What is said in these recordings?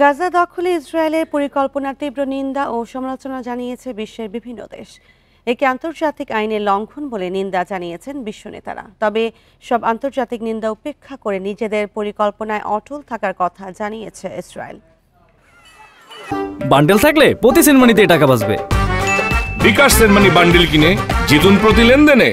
গাজা দখলে ইসরায়েলের পরিকল্পনার তীব্র নিন্দা ও সমালোচনা জানিয়েছে বিশ্বের বিভিন্ন দেশ। একে আন্তর্জাতিক আইনের লঙ্ঘন বলে নিন্দা জানিয়েছেন বিশ্ব নেতারা। তবে সব আন্তর্জাতিক নিন্দা উপেক্ষা করে নিজেদের পরিকল্পনায় অটল থাকার কথা জানিয়েছে ইসরায়েল। বান্ডেল থাকলে প্রতি সেনমানিতে টাকা বাঁচবে। বিকাশ সেনমানি বান্ডেল কিনে জিতুন প্রতি লেনদেনে।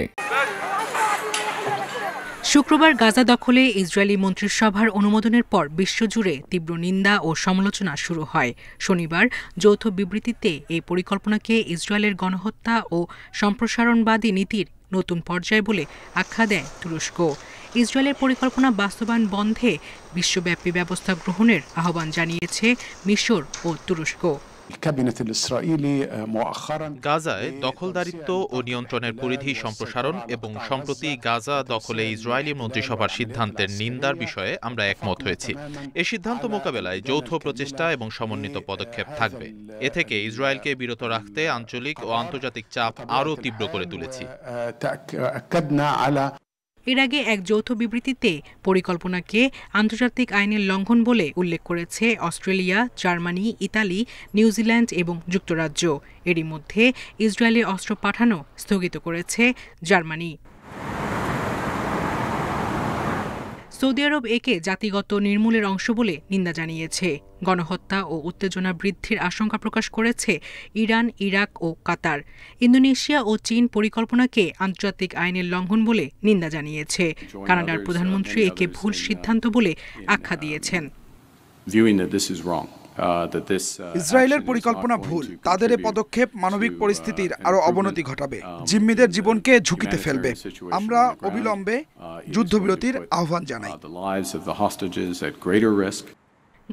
শুক্রবার গাজা দখলে ইসরায়েলি মন্ত্রিসভার অনুমোদনের পর বিশ্বজুড়ে তীব্র নিন্দা ও সমালোচনা শুরু হয়। শনিবার যৌথ বিবৃতিতে এই পরিকল্পনাকে ইসরায়েলের গণহত্যা ও সম্প্রসারণবাদী নীতির নতুন পর্যায় বলে আখ্যা দেয় তুরস্ক। ইসরায়েলের পরিকল্পনা বাস্তবায়ন বন্ধে বিশ্বব্যাপী ব্যবস্থা গ্রহণের আহ্বান জানিয়েছে মিশর ও তুরস্ক। গাজায় দখলদারিত্ব ও নিয়ন্ত্রণের পরিধি সম্প্রসারণ এবং সম্প্রতি গাজা দখলে ইসরায়েলি মন্ত্রিসভার সিদ্ধান্তের নিন্দার বিষয়ে আমরা একমত হয়েছি। এই সিদ্ধান্ত মোকাবেলায় যৌথ প্রচেষ্টা এবং সমন্বিত পদক্ষেপ থাকবে। এ থেকে ইসরায়েলকে বিরত রাখতে আঞ্চলিক ও আন্তর্জাতিক চাপ আরও তীব্র করে তুলেছি। এর আগে এক যৌথ বিবৃতিতে পরিকল্পনাকে আন্তর্জাতিক আইনের লঙ্ঘন বলে উল্লেখ করেছে অস্ট্রেলিয়া, জার্মানি, ইতালি, নিউজিল্যান্ড এবং যুক্তরাজ্য। এরই মধ্যে ইসরায়েলে অস্ত্র পাঠানো স্থগিত করেছে জার্মানি। সৌদি আরব একে জাতিগত নির্মূলের অংশ বলে নিন্দা জানিয়েছে। গণহত্যা ও উত্তেজনা বৃদ্ধির আশঙ্কা প্রকাশ করেছে ইরান, ইরাক ও কাতার। ইন্দোনেশিয়া ও চীন পরিকল্পনাকে আন্তর্জাতিক আইনের লঙ্ঘন বলে নিন্দা জানিয়েছে। কানাডার প্রধানমন্ত্রী একে ভুল সিদ্ধান্ত বলে আখ্যা দিয়েছেন। ইসরায়েলের পরিকল্পনা ভুল। তাদের এ পদক্ষেপ মানবিক পরিস্থিতির আরো অবনতি ঘটাবে, জিম্মিদের জীবনকে ঝুঁকিতে ফেলবে। আমরা অবিলম্বে যুদ্ধবিরতির আহ্বান জানাই।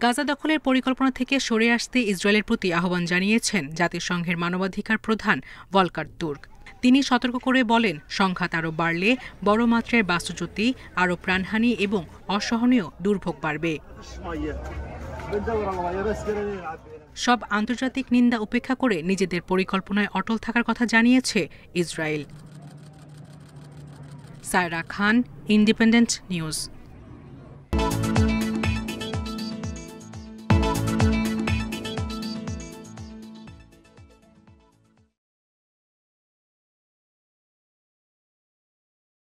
গাজা দখলের পরিকল্পনা থেকে সরে আসতে ইসরায়েলের প্রতি আহ্বান জানিয়েছেন জাতিসংঘের মানবাধিকার প্রধান ভলকার তুর্ক। তিনি সতর্ক করে বলেন, সংঘাত আরও বাড়লে বড় মাত্রায় বাস্তুচ্যুতি, আরও প্রাণহানি এবং অসহনীয় দুর্ভোগ বাড়বে। সব আন্তর্জাতিক নিন্দা উপেক্ষা করে নিজেদের পরিকল্পনায় অটল থাকার কথা জানিয়েছে ইসরায়েল। সায়রা খান, ইন্ডিপেন্ডেন্ট নিউজ।